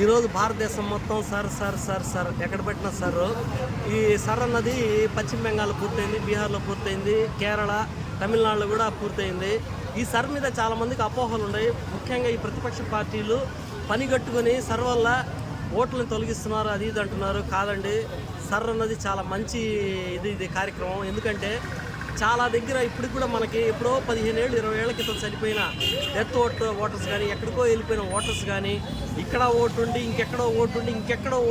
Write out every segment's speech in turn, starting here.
ఈరోజు భారతదేశం మొత్తం సర్ ఎక్కడ పెట్టిన సర్ ఈ సర్ అన్నది పశ్చిమ బెంగాల్ పూర్తయింది, బీహార్లో పూర్తయింది, కేరళ, తమిళనాడులో కూడా పూర్తయింది. ఈ సర్ మీద చాలామందికి అపోహలు ఉన్నాయి. ముఖ్యంగా ఈ ప్రతిపక్ష పార్టీలు పనిగట్టుకొని సర్ వల్ల ఓట్లను తొలగిస్తున్నారు, అది ఇది అంటున్నారు. కాదండి, సర్ అన్నది చాలా మంచి ఇది కార్యక్రమం. ఎందుకంటే చాలా దగ్గర ఇప్పటికి కూడా మనకి ఎప్పుడో 15 ఏళ్ళు 20 ఏళ్ల క్రితం చనిపోయిన డెత్ ఓటర్స్ కానీ, ఎక్కడికో వెళ్ళిపోయిన ఓటర్స్ కానీ, ఇక్కడ ఓటుండి ఇంకెక్కడో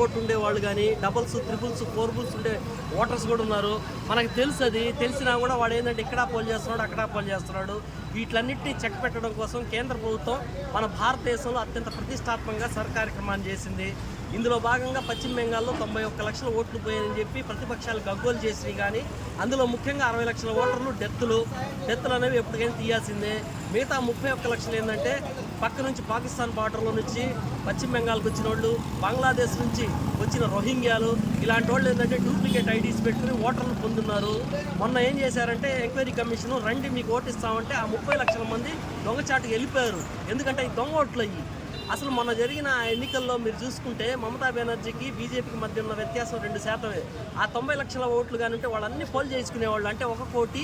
ఓటు ఉండే వాళ్ళు కానీ, డబల్స్, ట్రిపుల్స్, 4 ఉండే ఓటర్స్ కూడా ఉన్నారు. మనకు తెలుసు. అది తెలిసినా కూడా వాడు ఏంటంటే ఇక్కడ పోల్ చేస్తున్నాడు, అక్కడ పోల్ చేస్తున్నాడు. వీటిలన్నింటినీ చెక్ పెట్టడం కోసం కేంద్ర ప్రభుత్వం మన భారతదేశంలో అత్యంత ప్రతిష్టాత్మకంగా సర్ కార్యక్రమాన్ని చేసింది. ఇందులో భాగంగా పశ్చిమ బెంగాల్లో 91 లక్షల ఓట్లు పోయాయని చెప్పి ప్రతిపక్షాలు గగ్గోలు చేసినాయి. కానీ అందులో ముఖ్యంగా 60 లక్షల ఓటర్లు డెత్తులు అనేవి ఎప్పటికైనా తీయాల్సిందే. మిగతా 31 లక్షలు ఏంటంటే పక్క నుంచి పాకిస్తాన్ బార్డర్లో నుంచి పశ్చిమ బెంగాల్కి వచ్చిన వాళ్ళు, బంగ్లాదేశ్ నుంచి వచ్చిన రోహింగ్యాలు, ఇలాంటి వాళ్ళు ఏంటంటే డూప్లికేట్ ఐడీస్ పెట్టుకుని ఓటర్లు పొందున్నారు. మొన్న ఏం చేశారంటే ఎంక్వైరీ కమిషన్ రండి మీకు ఓటు ఇస్తామంటే ఆ 30 లక్షల మంది దొంగచాటుకు వెళ్ళిపోయారు. ఎందుకంటే ఈ దొంగ ఓట్లు అయ్యి అసలు మొన్న జరిగిన ఎన్నికల్లో మీరు చూసుకుంటే మమతా బెనర్జీకి బీజేపీకి మధ్య ఉన్న వ్యత్యాసం 2%. ఆ 90 లక్షల ఓట్లు కానీ ఉంటే వాళ్ళన్నీ పోల్ చేసుకునేవాళ్ళు. అంటే 1 కోటి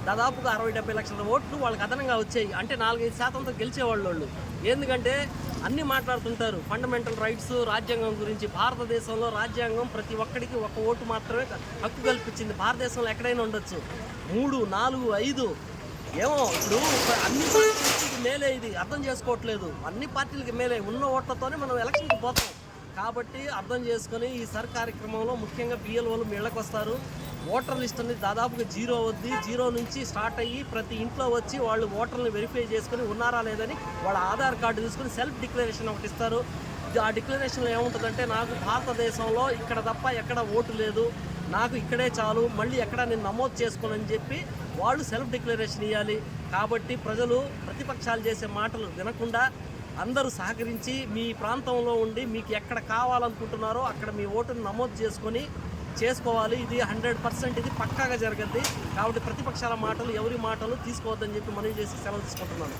దాదాపుగా 60-70 లక్షల ఓట్లు వాళ్ళకి అదనంగా వచ్చాయి. అంటే 4-5%తో గెలిచేవాళ్ళు వాళ్ళు. ఎందుకంటే అన్నీ మాట్లాడుతుంటారు ఫండమెంటల్ రైట్స్, రాజ్యాంగం గురించి. భారతదేశంలో రాజ్యాంగం ప్రతి ఒక్కడికి 1 ఓటు మాత్రమే హక్కు కల్పించింది. భారతదేశంలో ఎక్కడైనా ఉండొచ్చు, 3, 4, 5 ఏమో. ఇప్పుడు అన్ని పార్టీలకి మేలే, ఇది అర్థం చేసుకోవట్లేదు. అన్ని పార్టీలకి మేలే, ఉన్న ఓట్లతోనే మనం ఎలక్షన్కి పోతాం. కాబట్టి అర్థం చేసుకొని ఈ సర్ కార్యక్రమంలో ముఖ్యంగా బిఎల్ఓలు మీ ఇళ్ళకి వస్తారు. ఓటర్ లిస్ట్ అనేది దాదాపుగా 0 అవుద్ది. 0 నుంచి స్టార్ట్ అయ్యి ప్రతి ఇంట్లో వచ్చి వాళ్ళు ఓటర్ని వెరిఫై చేసుకుని ఉన్నారా లేదని వాళ్ళ ఆధార్ కార్డు తీసుకుని సెల్ఫ్ డిక్లరేషన్ ఒకటి ఇస్తారు. ఆ డిక్లరేషన్లో ఏముంటుందంటే, నాకు భారతదేశంలో ఇక్కడ తప్ప ఎక్కడ ఓటు లేదు, నాకు ఇక్కడే చాలు, మళ్ళీ ఎక్కడ నేను నమోదు చేసుకోనని చెప్పి వాళ్ళు సెల్ఫ్ డిక్లరేషన్ ఇవ్వాలి. కాబట్టి ప్రజలు ప్రతిపక్షాలు చేసే మాటలు వినకుండా అందరూ సహకరించి మీ ప్రాంతంలో ఉండి మీకు ఎక్కడ కావాలనుకుంటున్నారో అక్కడ మీ ఓటును నమోదు చేసుకోవాలి. ఇది 100% ఇది పక్కాగా జరగద్ది. కాబట్టి ప్రతిపక్షాల మాటలు, ఎవరి మాటలు తీసుకోవద్దని చెప్పి మనవి చేసి సెలవు తీసుకుంటున్నాను.